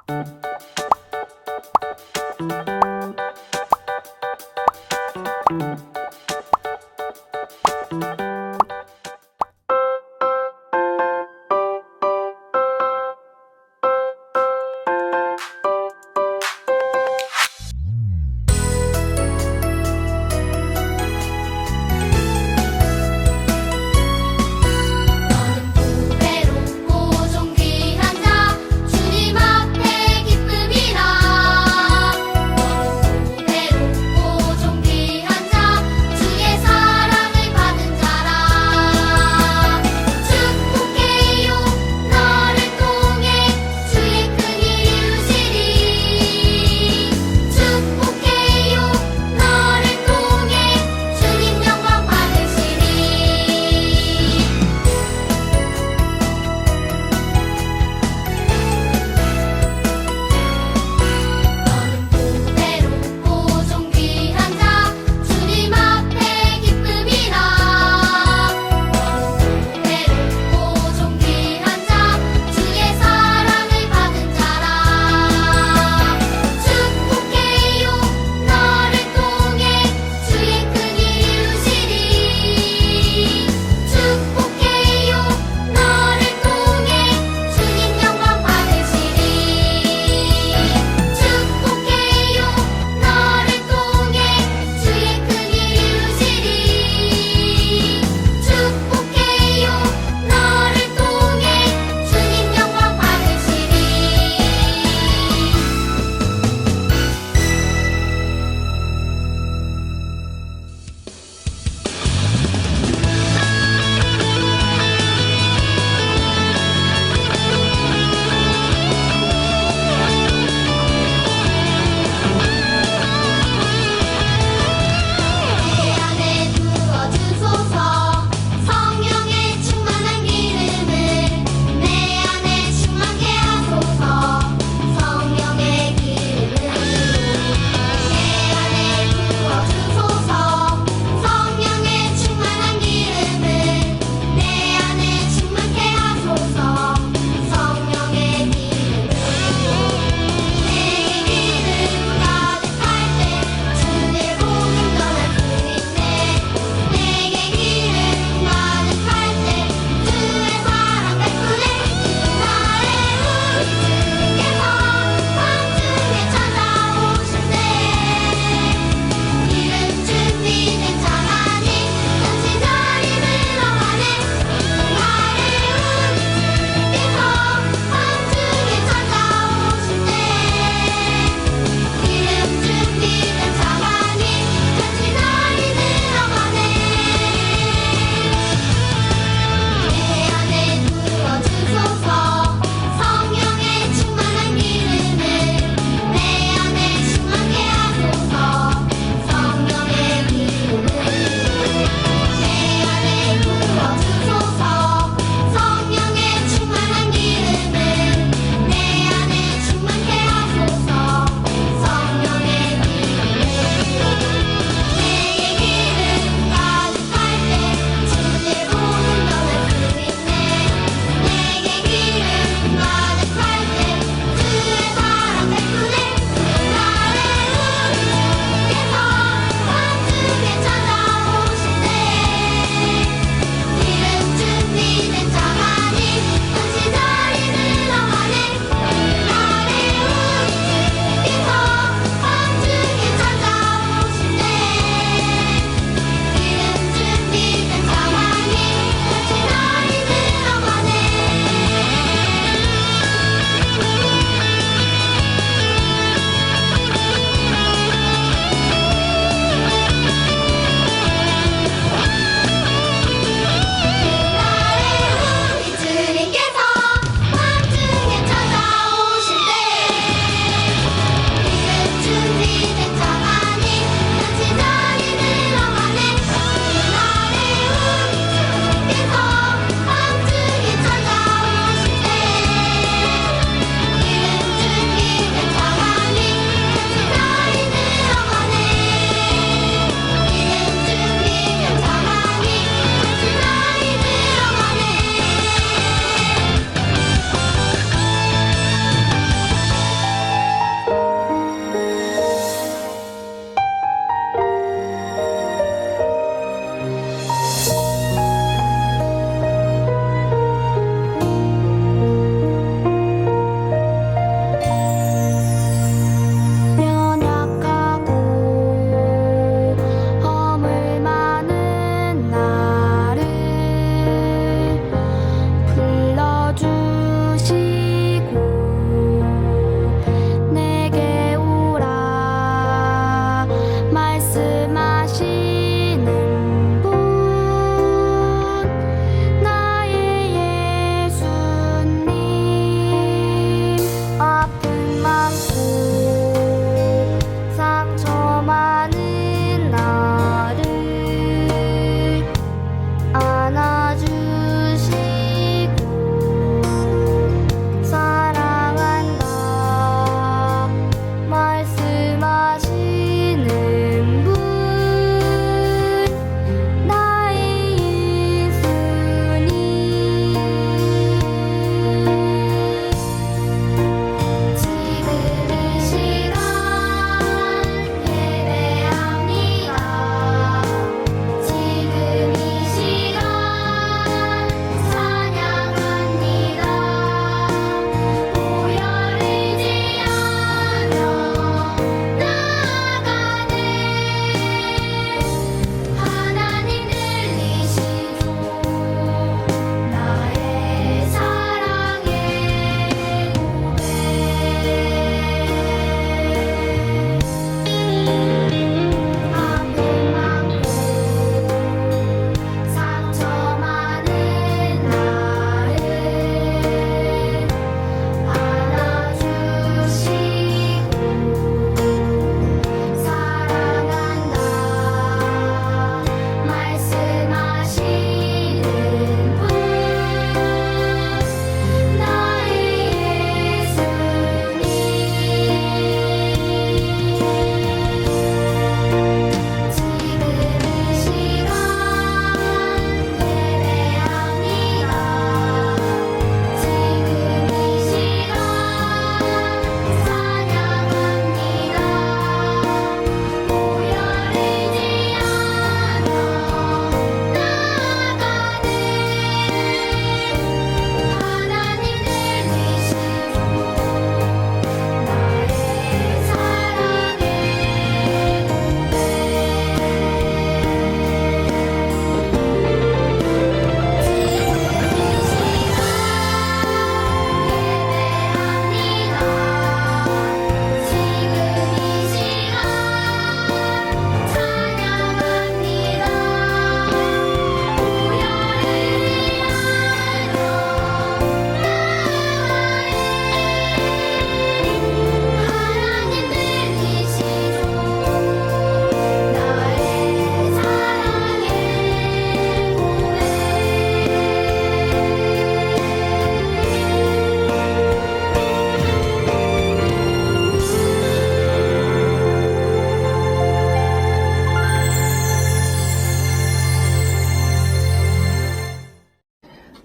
너는 보배롭고 존귀한 자 주님 앞에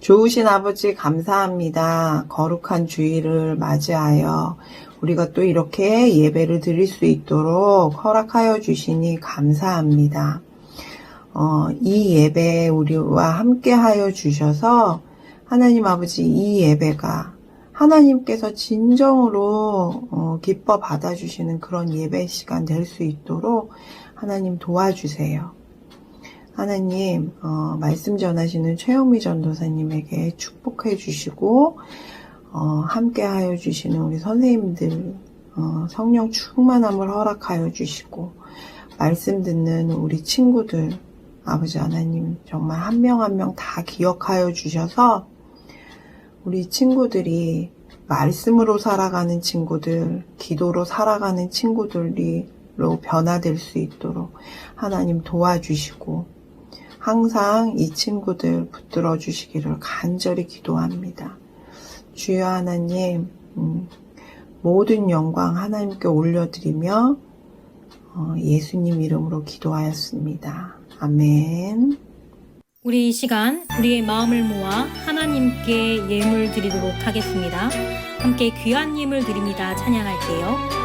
좋으신 아버지 감사합니다. 거룩한 주일을 맞이하여 우리가 또 이렇게 예배를 드릴 수 있도록 허락하여 주시니 감사합니다. 이 예배에 우리와 함께 하여 주셔서 하나님 아버지 이 예배가 하나님께서 진정으로 기뻐 받아주시는 그런 예배 시간 될 수 있도록 하나님 도와주세요. 하나님 말씀 전하시는 최영미 전도사님에게 축복해 주시고 함께 하여 주시는 우리 선생님들 성령 충만함을 허락하여 주시고 말씀 듣는 우리 친구들 아버지 하나님 정말 한 명 한 명 다 기억하여 주셔서 우리 친구들이 말씀으로 살아가는 친구들, 기도로 살아가는 친구들로 변화될 수 있도록 하나님 도와주시고 항상 이 친구들 붙들어 주시기를 간절히 기도합니다. 주여 하나님, 모든 영광 하나님께 올려드리며 예수님 이름으로 기도하였습니다. 아멘. 우리 이 시간 우리의 마음을 모아 하나님께 예물 드리도록 하겠습니다. 함께 귀한 예물 드립니다. 찬양할게요.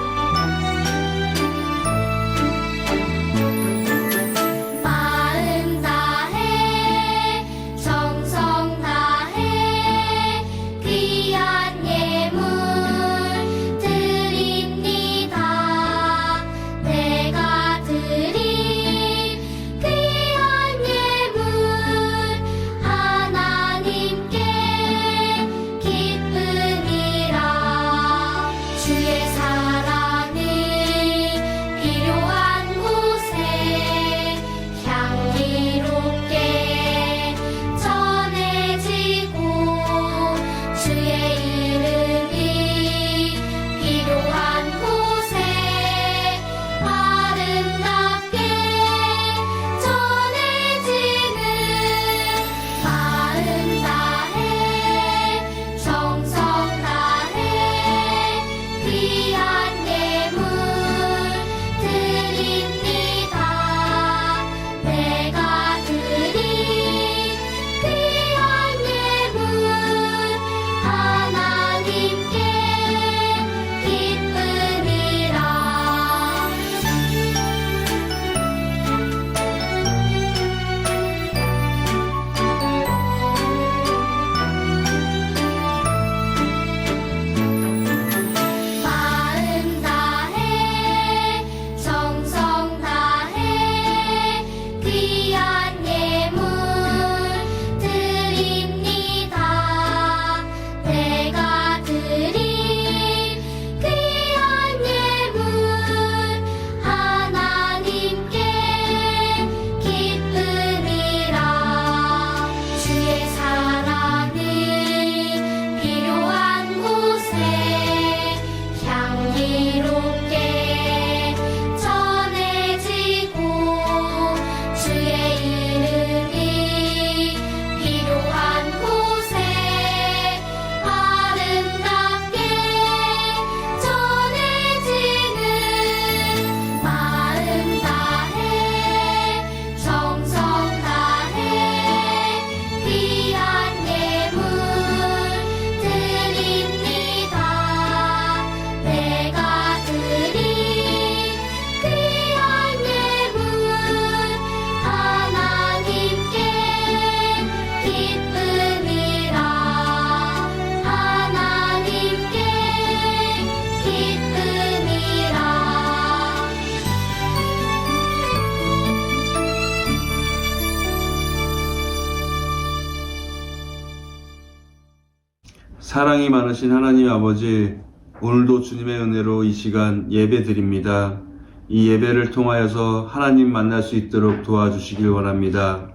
사랑이 많으신 하나님 아버지, 오늘도 주님의 은혜로 이 시간 예배 드립니다. 이 예배를 통하여서 하나님 만날 수 있도록 도와주시길 원합니다.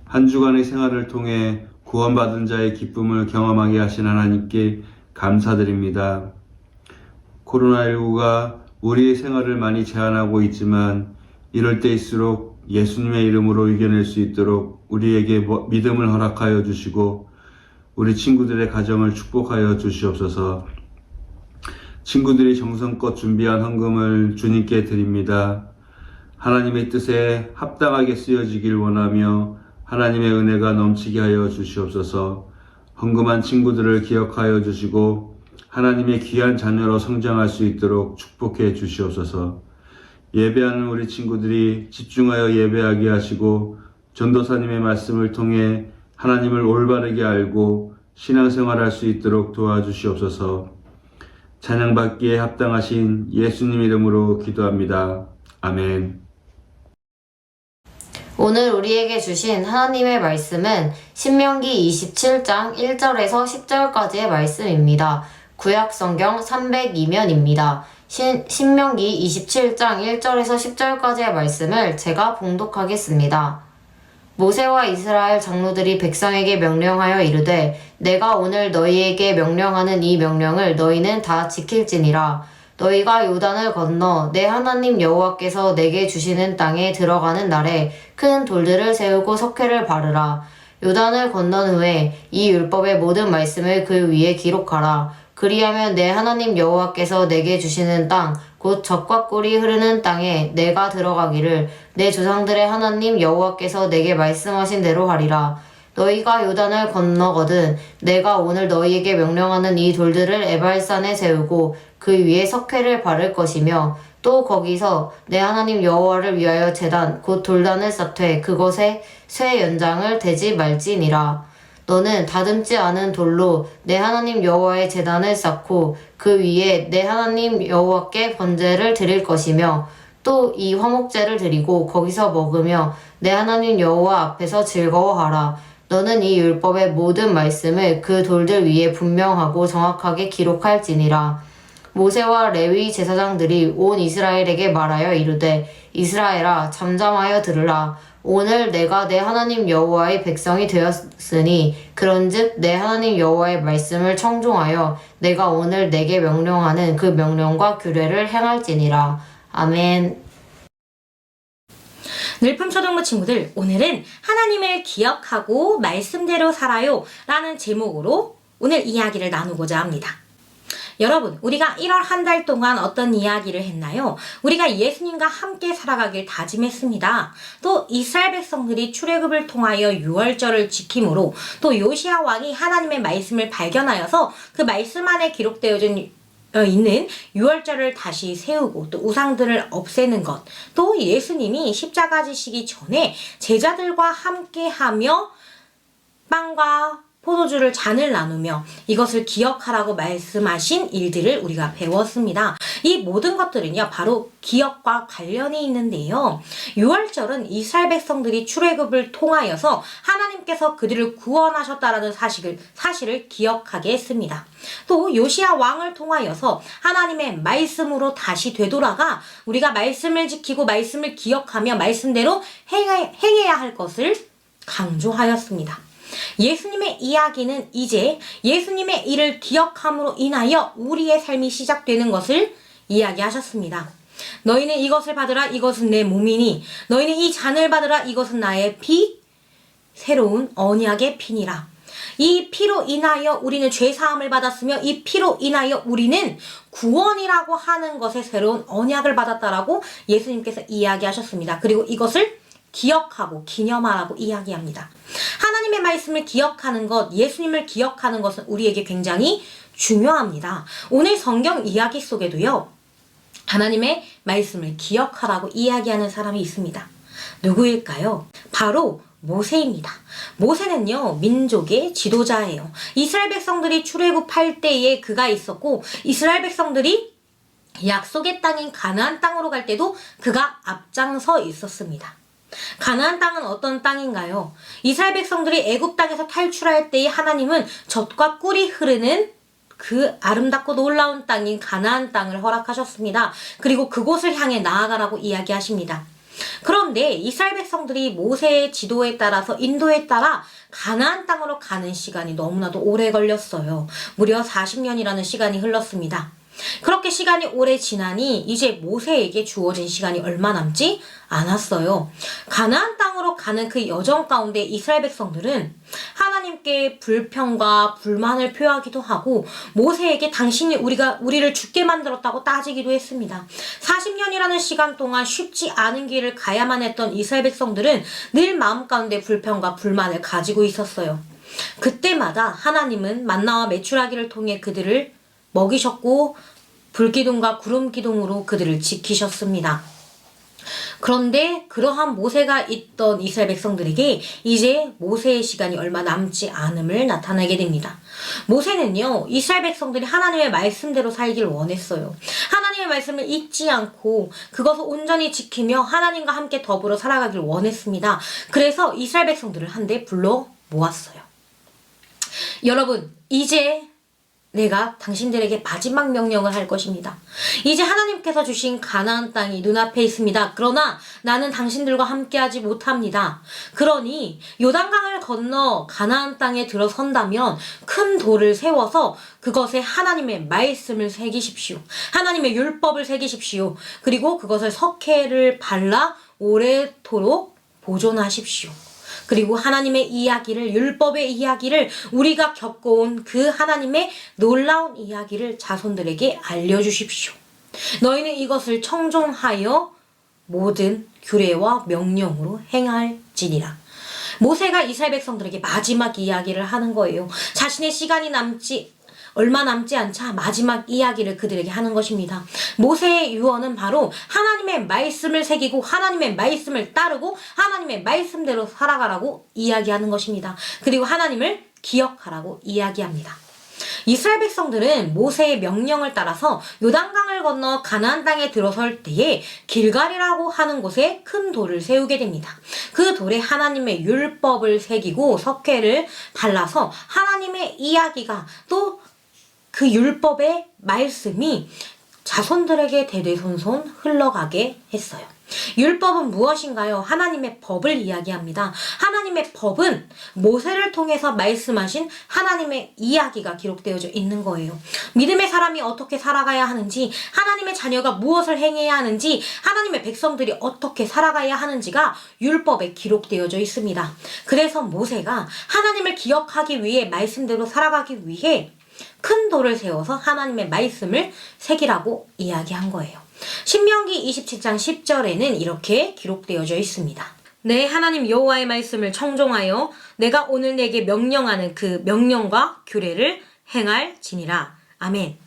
한 주간의 생활을 통해 구원받은 자의 기쁨을 경험하게 하신 하나님께 감사드립니다. 코로나19가 우리의 생활을 많이 제한하고 있지만 이럴 때일수록 예수님의 이름으로 이겨낼 수 있도록 우리에게 믿음을 허락하여 주시고 우리 친구들의 가정을 축복하여 주시옵소서. 친구들이 정성껏 준비한 헌금을 주님께 드립니다. 하나님의 뜻에 합당하게 쓰여지길 원하며 하나님의 은혜가 넘치게 하여 주시옵소서. 헌금한 친구들을 기억하여 주시고 하나님의 귀한 자녀로 성장할 수 있도록 축복해 주시옵소서. 예배하는 우리 친구들이 집중하여 예배하게 하시고 전도사님의 말씀을 통해 하나님을 올바르게 알고 신앙생활할 수 있도록 도와주시옵소서. 찬양받기에 합당하신 예수님 이름으로 기도합니다. 아멘. 오늘 우리에게 주신 하나님의 말씀은 신명기 27장 1절에서 10절까지의 말씀입니다. 구약성경 302면입니다. 신명기 27장 1절에서 10절까지의 말씀을 제가 봉독하겠습니다. 모세와 이스라엘 장로들이 백성에게 명령하여 이르되 내가 오늘 너희에게 명령하는 이 명령을 너희는 다 지킬지니라. 너희가 요단을 건너 내 하나님 여호와께서 내게 주시는 땅에 들어가는 날에 큰 돌들을 세우고 석회를 바르라. 요단을 건넌 후에 이 율법의 모든 말씀을 그 위에 기록하라. 그리하면 내 하나님 여호와께서 내게 주시는 땅 곧 젖과 꿀이 흐르는 땅에 내가 들어가기를 내 조상들의 하나님 여호와께서 내게 말씀하신 대로 하리라. 너희가 요단을 건너거든 내가 오늘 너희에게 명령하는 이 돌들을 에발산에 세우고 그 위에 석회를 바를 것이며 또 거기서 내 하나님 여호와를 위하여 제단 곧 돌단을 쌓되 그것에 쇠 연장을 대지 말지니라. 너는 다듬지 않은 돌로 내 하나님 여호와의 제단을 쌓고 그 위에 내 하나님 여호와께 번제를 드릴 것이며 또 이 화목제를 드리고 거기서 먹으며 내 하나님 여호와 앞에서 즐거워하라. 너는 이 율법의 모든 말씀을 그 돌들 위에 분명하고 정확하게 기록할지니라. 모세와 레위 제사장들이 온 이스라엘에게 말하여 이르되 이스라엘아 잠잠하여 들으라. 오늘 내가 내 하나님 여호와의 백성이 되었으니 그런즉 내 하나님 여호와의 말씀을 청종하여 내가 오늘 내게 명령하는 그 명령과 규례를 행할지니라. 아멘. 늘품초등부 친구들, 오늘은 하나님을 기억하고 말씀대로 살아요 라는 제목으로 오늘 이야기를 나누고자 합니다. 여러분, 우리가 1월 한 달 동안 어떤 이야기를 했나요? 우리가 예수님과 함께 살아가길 다짐했습니다. 또 이스라엘 백성들이 출애굽을 통하여 유월절을 지킴으로 또 요시야 왕이 하나님의 말씀을 발견하여서 그 말씀 안에 기록되어 있는 유월절을 다시 세우고 또 우상들을 없애는 것, 또 예수님이 십자가 지시기 전에 제자들과 함께하며 빵과 포도주를 잔을 나누며 이것을 기억하라고 말씀하신 일들을 우리가 배웠습니다. 이 모든 것들은요 바로 기억과 관련이 있는데요. 유월절은 이스라엘 백성들이 출애굽을 통하여서 하나님께서 그들을 구원하셨다라는 사실을 기억하게 했습니다. 또 요시야 왕을 통하여서 하나님의 말씀으로 다시 되돌아가 우리가 말씀을 지키고 말씀을 기억하며 말씀대로 행해야 할 것을 강조하였습니다. 예수님의 이야기는 이제 예수님의 일을 기억함으로 인하여 우리의 삶이 시작되는 것을 이야기하셨습니다. 너희는 이것을 받으라, 이것은 내 몸이니 너희는 이 잔을 받으라, 이것은 나의 피, 새로운 언약의 피니라. 이 피로 인하여 우리는 죄사함을 받았으며 이 피로 인하여 우리는 구원이라고 하는 것의 새로운 언약을 받았다라고 예수님께서 이야기하셨습니다. 그리고 이것을 기억하고 기념하라고 이야기합니다. 하나님의 말씀을 기억하는 것, 예수님을 기억하는 것은 우리에게 굉장히 중요합니다. 오늘 성경 이야기 속에도요, 하나님의 말씀을 기억하라고 이야기하는 사람이 있습니다. 누구일까요? 바로 모세입니다. 모세는요, 민족의 지도자예요. 이스라엘 백성들이 출애굽할 때에 그가 있었고, 이스라엘 백성들이 약속의 땅인 가나안 땅으로 갈 때도 그가 앞장서 있었습니다. 가나안 땅은 어떤 땅인가요? 이스라엘 백성들이 애굽 땅에서 탈출할 때에 하나님은 젖과 꿀이 흐르는 그 아름답고 놀라운 땅인 가나안 땅을 허락하셨습니다. 그리고 그곳을 향해 나아가라고 이야기하십니다. 그런데 이스라엘 백성들이 모세의 지도에 따라서 인도에 따라 가나안 땅으로 가는 시간이 너무나도 오래 걸렸어요. 무려 40년이라는 시간이 흘렀습니다. 그렇게 시간이 오래 지나니 이제 모세에게 주어진 시간이 얼마 남지 않았어요. 가나안 땅으로 가는 그 여정 가운데 이스라엘 백성들은 하나님께 불평과 불만을 표하기도 하고 모세에게 당신이 우리를 죽게 만들었다고 따지기도 했습니다. 40년이라는 시간 동안 쉽지 않은 길을 가야만 했던 이스라엘 백성들은 늘 마음 가운데 불평과 불만을 가지고 있었어요. 그때마다 하나님은 만나와 메추라기를 통해 그들을 먹이셨고 불기둥과 구름기둥으로 그들을 지키셨습니다. 그런데 그러한 모세가 있던 이스라엘 백성들에게 이제 모세의 시간이 얼마 남지 않음을 나타내게 됩니다. 모세는요, 이스라엘 백성들이 하나님의 말씀대로 살기를 원했어요. 하나님의 말씀을 잊지 않고 그것을 온전히 지키며 하나님과 함께 더불어 살아가길 원했습니다. 그래서 이스라엘 백성들을 한데 불러 모았어요. 여러분, 이제 내가 당신들에게 마지막 명령을 할 것입니다. 이제 하나님께서 주신 가나안 땅이 눈앞에 있습니다. 그러나 나는 당신들과 함께하지 못합니다. 그러니 요단강을 건너 가나안 땅에 들어선다면 큰 돌을 세워서 그것에 하나님의 말씀을 새기십시오. 하나님의 율법을 새기십시오. 그리고 그것을 석회를 발라 오래도록 보존하십시오. 그리고 하나님의 이야기를, 율법의 이야기를, 우리가 겪어온 그 하나님의 놀라운 이야기를 자손들에게 알려주십시오. 너희는 이것을 청종하여 모든 규례와 명령으로 행할지니라. 모세가 이스라엘 백성들에게 마지막 이야기를 하는 거예요. 자신의 시간이 얼마 남지 않자 마지막 이야기를 그들에게 하는 것입니다. 모세의 유언은 바로 하나님의 말씀을 새기고 하나님의 말씀을 따르고 하나님의 말씀대로 살아가라고 이야기하는 것입니다. 그리고 하나님을 기억하라고 이야기합니다. 이스라엘 백성들은 모세의 명령을 따라서 요단강을 건너 가나안 땅에 들어설 때에 길갈이라고 하는 곳에 큰 돌을 세우게 됩니다. 그 돌에 하나님의 율법을 새기고 석회를 발라서 하나님의 이야기가 또 그 율법의 말씀이 자손들에게 대대손손 흘러가게 했어요. 율법은 무엇인가요? 하나님의 법을 이야기합니다. 하나님의 법은 모세를 통해서 말씀하신 하나님의 이야기가 기록되어져 있는 거예요. 믿음의 사람이 어떻게 살아가야 하는지, 하나님의 자녀가 무엇을 행해야 하는지, 하나님의 백성들이 어떻게 살아가야 하는지가 율법에 기록되어져 있습니다. 그래서 모세가 하나님을 기억하기 위해, 말씀대로 살아가기 위해 큰 돌을 세워서 하나님의 말씀을 새기라고 이야기한 거예요. 신명기 27장 10절에는 이렇게 기록되어져 있습니다. 내 하나님 여호와의 말씀을 청종하여 내가 오늘 내게 명령하는 그 명령과 규례를 행할지니라. 아멘.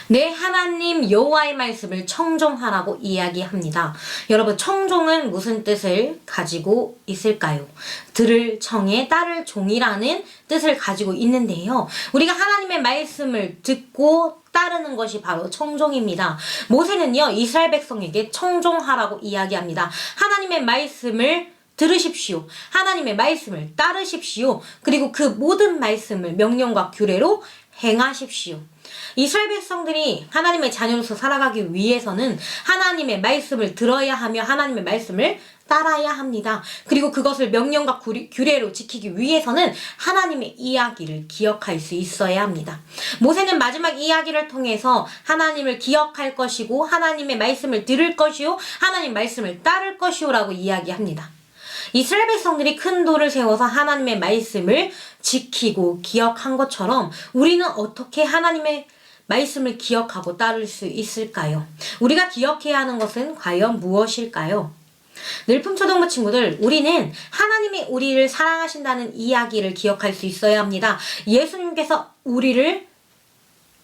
내 하나님 여호와의 말씀을 청종하라고 이야기합니다. 여러분, 청종은 무슨 뜻을 가지고 있을까요? 들을 청에 따를 종이라는 뜻을 가지고 있는데요. 우리가 하나님의 말씀을 듣고 따르는 것이 바로 청종입니다. 모세는요, 이스라엘 백성에게 청종하라고 이야기합니다. 하나님의 말씀을 들으십시오. 하나님의 말씀을 따르십시오. 그리고 그 모든 말씀을 명령과 규례로 행하십시오. 이스라엘 백성들이 하나님의 자녀로서 살아가기 위해서는 하나님의 말씀을 들어야 하며 하나님의 말씀을 따라야 합니다. 그리고 그것을 명령과 규례로 지키기 위해서는 하나님의 이야기를 기억할 수 있어야 합니다. 모세는 마지막 이야기를 통해서 하나님을 기억할 것이고 하나님의 말씀을 들을 것이요 하나님 말씀을 따를 것이요라고 이야기합니다. 이스라엘 백성들이 큰 돌을 세워서 하나님의 말씀을 지키고 기억한 것처럼 우리는 어떻게 하나님의 말씀을 기억하고 따를 수 있을까요? 우리가 기억해야 하는 것은 과연 무엇일까요? 늘품초등부 친구들, 우리는 하나님이 우리를 사랑하신다는 이야기를 기억할 수 있어야 합니다. 예수님께서 우리를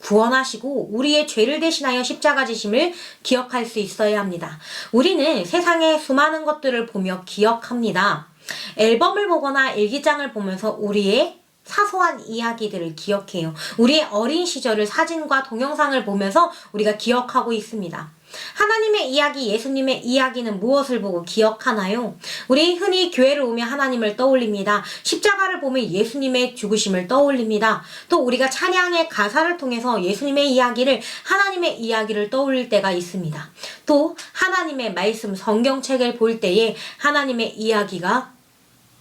구원하시고 우리의 죄를 대신하여 십자가 지심을 기억할 수 있어야 합니다. 우리는 세상의 수많은 것들을 보며 기억합니다. 앨범을 보거나 일기장을 보면서 우리의 사소한 이야기들을 기억해요. 우리의 어린 시절을 사진과 동영상을 보면서 우리가 기억하고 있습니다. 하나님의 이야기, 예수님의 이야기는 무엇을 보고 기억하나요? 우리 흔히 교회를 오면 하나님을 떠올립니다. 십자가를 보면 예수님의 죽으심을 떠올립니다. 또 우리가 찬양의 가사를 통해서 예수님의 이야기를, 하나님의 이야기를 떠올릴 때가 있습니다. 또 하나님의 말씀, 성경책을 볼 때에 하나님의 이야기가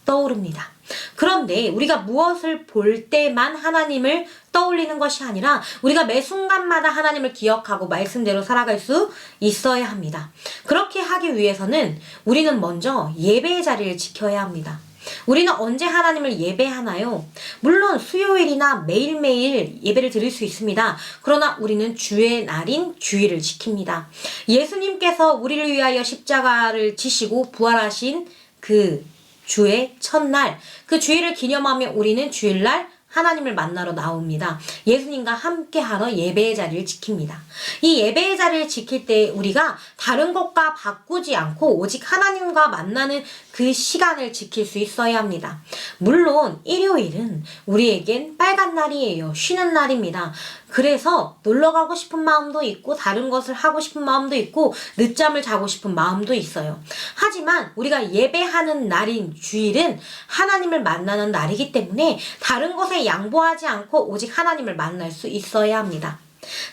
떠오릅니다. 그런데 우리가 무엇을 볼 때만 하나님을 떠올리는 것이 아니라 우리가 매 순간마다 하나님을 기억하고 말씀대로 살아갈 수 있어야 합니다. 그렇게 하기 위해서는 우리는 먼저 예배의 자리를 지켜야 합니다. 우리는 언제 하나님을 예배하나요? 물론 수요일이나 매일매일 예배를 드릴 수 있습니다. 그러나 우리는 주의 날인 주일을 지킵니다. 예수님께서 우리를 위하여 십자가를 지시고 부활하신 그 주의 첫날, 그 주일을 기념하며 우리는 주일날 하나님을 만나러 나옵니다. 예수님과 함께하러 예배의 자리를 지킵니다. 이 예배의 자리를 지킬 때 우리가 다른 것과 바꾸지 않고 오직 하나님과 만나는 그 시간을 지킬 수 있어야 합니다. 물론 일요일은 우리에겐 빨간 날이에요. 쉬는 날입니다. 그래서 놀러 가고 싶은 마음도 있고 다른 것을 하고 싶은 마음도 있고 늦잠을 자고 싶은 마음도 있어요. 하지만 우리가 예배하는 날인 주일은 하나님을 만나는 날이기 때문에 다른 것에 양보하지 않고 오직 하나님을 만날 수 있어야 합니다.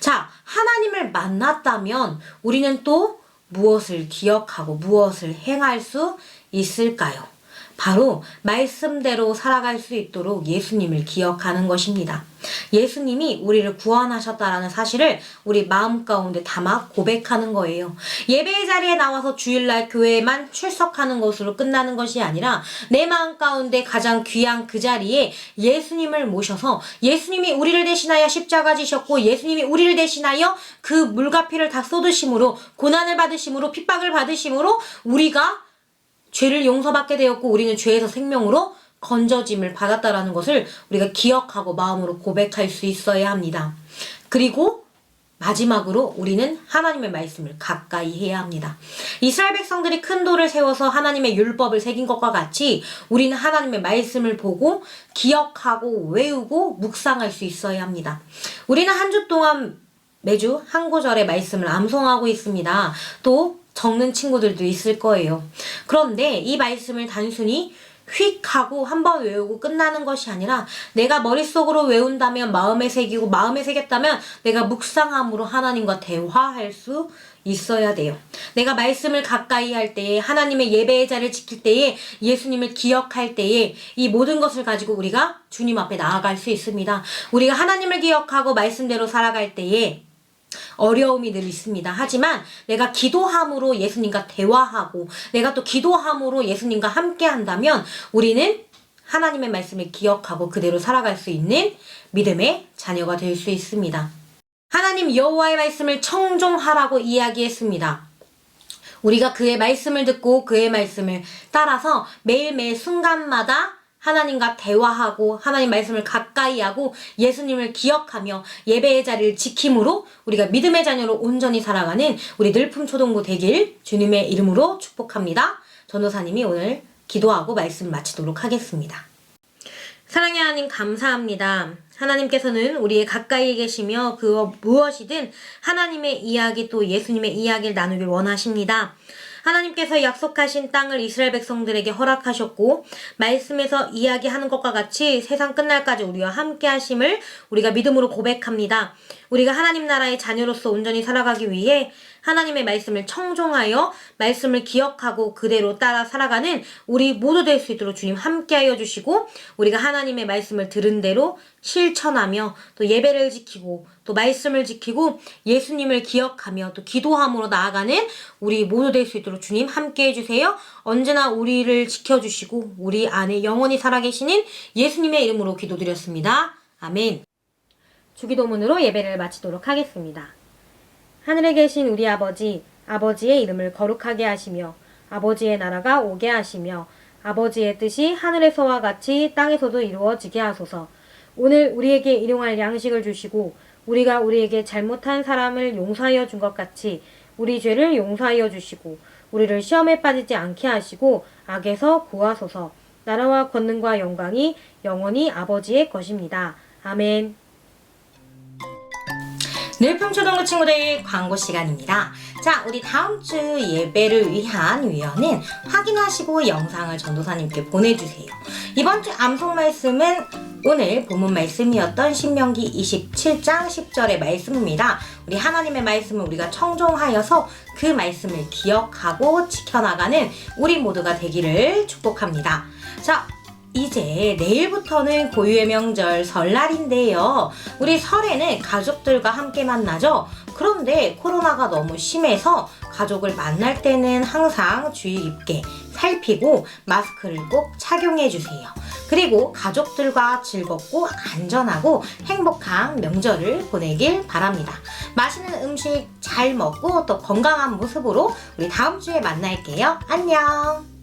자, 하나님을 만났다면 우리는 또 무엇을 기억하고 무엇을 행할 수 있을까요? 바로 말씀대로 살아갈 수 있도록 예수님을 기억하는 것입니다. 예수님이 우리를 구원하셨다라는 사실을 우리 마음 가운데 담아 고백하는 거예요. 예배의 자리에 나와서 주일날 교회에만 출석하는 것으로 끝나는 것이 아니라 내 마음 가운데 가장 귀한 그 자리에 예수님을 모셔서 예수님이 우리를 대신하여 십자가 지셨고 예수님이 우리를 대신하여 그 물과 피를 다 쏟으심으로 고난을 받으심으로 핍박을 받으심으로 우리가 죄를 용서받게 되었고 우리는 죄에서 생명으로 건져짐을 받았다라는 것을 우리가 기억하고 마음으로 고백할 수 있어야 합니다. 그리고 마지막으로 우리는 하나님의 말씀을 가까이 해야 합니다. 이스라엘 백성들이 큰 돌을 세워서 하나님의 율법을 새긴 것과 같이 우리는 하나님의 말씀을 보고 기억하고 외우고 묵상할 수 있어야 합니다. 우리는 한 주 동안 매주 한 구절의 말씀을 암송하고 있습니다. 또 적는 친구들도 있을 거예요. 그런데 이 말씀을 단순히 휙 하고 한번 외우고 끝나는 것이 아니라 내가 머릿속으로 외운다면 마음에 새기고 마음에 새겼다면 내가 묵상함으로 하나님과 대화할 수 있어야 돼요. 내가 말씀을 가까이 할 때에 하나님의 예배의 자리를 지킬 때에 예수님을 기억할 때에 이 모든 것을 가지고 우리가 주님 앞에 나아갈 수 있습니다. 우리가 하나님을 기억하고 말씀대로 살아갈 때에 어려움이 늘 있습니다. 하지만 내가 기도함으로 예수님과 대화하고 내가 또 기도함으로 예수님과 함께 한다면 우리는 하나님의 말씀을 기억하고 그대로 살아갈 수 있는 믿음의 자녀가 될 수 있습니다. 하나님 여호와의 말씀을 청종하라고 이야기했습니다. 우리가 그의 말씀을 듣고 그의 말씀을 따라서 매일매일 순간마다 하나님과 대화하고 하나님 말씀을 가까이 하고 예수님을 기억하며 예배의 자리를 지킴으로 우리가 믿음의 자녀로 온전히 살아가는 우리 늘품초등부 되길 주님의 이름으로 축복합니다. 전도사님이 오늘 기도하고 말씀 마치도록 하겠습니다. 사랑의 하나님 감사합니다. 하나님께서는 우리의 가까이에 계시며 그 무엇이든 하나님의 이야기 또 예수님의 이야기를 나누길 원하십니다. 하나님께서 약속하신 땅을 이스라엘 백성들에게 허락하셨고 말씀에서 이야기하는 것과 같이 세상 끝날까지 우리와 함께 하심을 우리가 믿음으로 고백합니다. 우리가 하나님 나라의 자녀로서 온전히 살아가기 위해 하나님의 말씀을 청종하여 말씀을 기억하고 그대로 따라 살아가는 우리 모두 될 수 있도록 주님 함께하여 주시고 우리가 하나님의 말씀을 들은 대로 실천하며 또 예배를 지키고 또 말씀을 지키고 예수님을 기억하며 또 기도함으로 나아가는 우리 모두 될 수 있도록 주님 함께해 주세요. 언제나 우리를 지켜주시고 우리 안에 영원히 살아계시는 예수님의 이름으로 기도드렸습니다. 아멘. 주기도문으로 예배를 마치도록 하겠습니다. 하늘에 계신 우리 아버지, 아버지의 이름을 거룩하게 하시며 아버지의 나라가 오게 하시며 아버지의 뜻이 하늘에서와 같이 땅에서도 이루어지게 하소서. 오늘 우리에게 일용할 양식을 주시고 우리가 우리에게 잘못한 사람을 용서하여 준 것 같이 우리 죄를 용서하여 주시고 우리를 시험에 빠지지 않게 하시고 악에서 구하소서. 나라와 권능과 영광이 영원히 아버지의 것입니다. 아멘. 늘품초등부 친구들 광고 시간입니다. 자, 우리 다음 주 예배를 위한 위원은 확인하시고 영상을 전도사님께 보내주세요. 이번 주 암송 말씀은 오늘 본문 말씀이었던 신명기 27장 10절의 말씀입니다. 우리 하나님의 말씀을 우리가 청종하여서 그 말씀을 기억하고 지켜나가는 우리 모두가 되기를 축복합니다. 자, 이제 내일부터는 고유의 명절 설날인데요. 우리 설에는 가족들과 함께 만나죠. 그런데 코로나가 너무 심해서 가족을 만날 때는 항상 주의 깊게 살피고 마스크를 꼭 착용해 주세요. 그리고 가족들과 즐겁고 안전하고 행복한 명절을 보내길 바랍니다. 맛있는 음식 잘 먹고 또 건강한 모습으로 우리 다음 주에 만날게요. 안녕.